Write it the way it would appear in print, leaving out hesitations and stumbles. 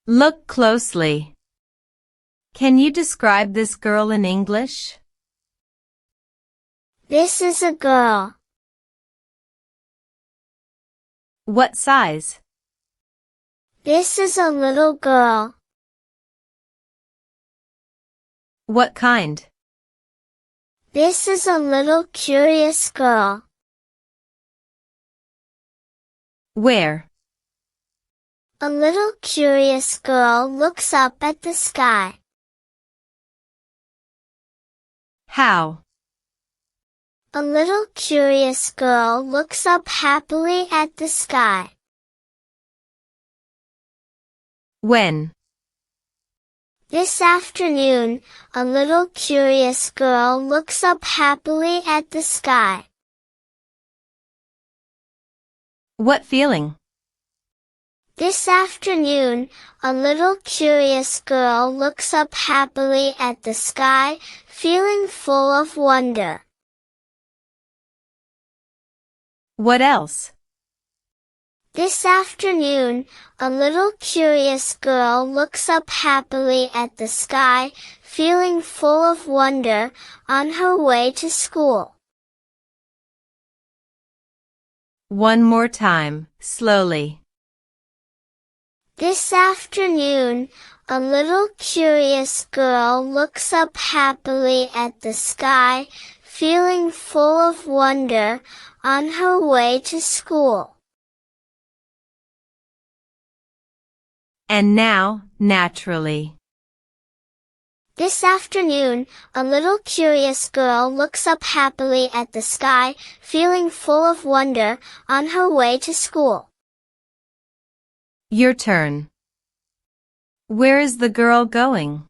Look closely. Can you describe this girl in English? This is a girl. What size? This is a little girl. What kind? This is a little curious girl. Where? A little curious girl looks up at the sky. How? A little curious girl looks up happily at the sky. When? This afternoon, a little curious girl looks up happily at the sky. What feeling? This afternoon, a little curious girl looks up happily at the sky, feeling full of wonder. What else? This afternoon, a little curious girl looks up happily at the sky, feeling full of wonder, on her way to school. One more time, slowly. This afternoon, a little curious girl looks up happily at the sky, feeling full of wonder, on her way to school. And now, naturally. This afternoon, a little curious girl looks up happily at the sky, feeling full of wonder, on her way to school. Your turn. Where is the girl going?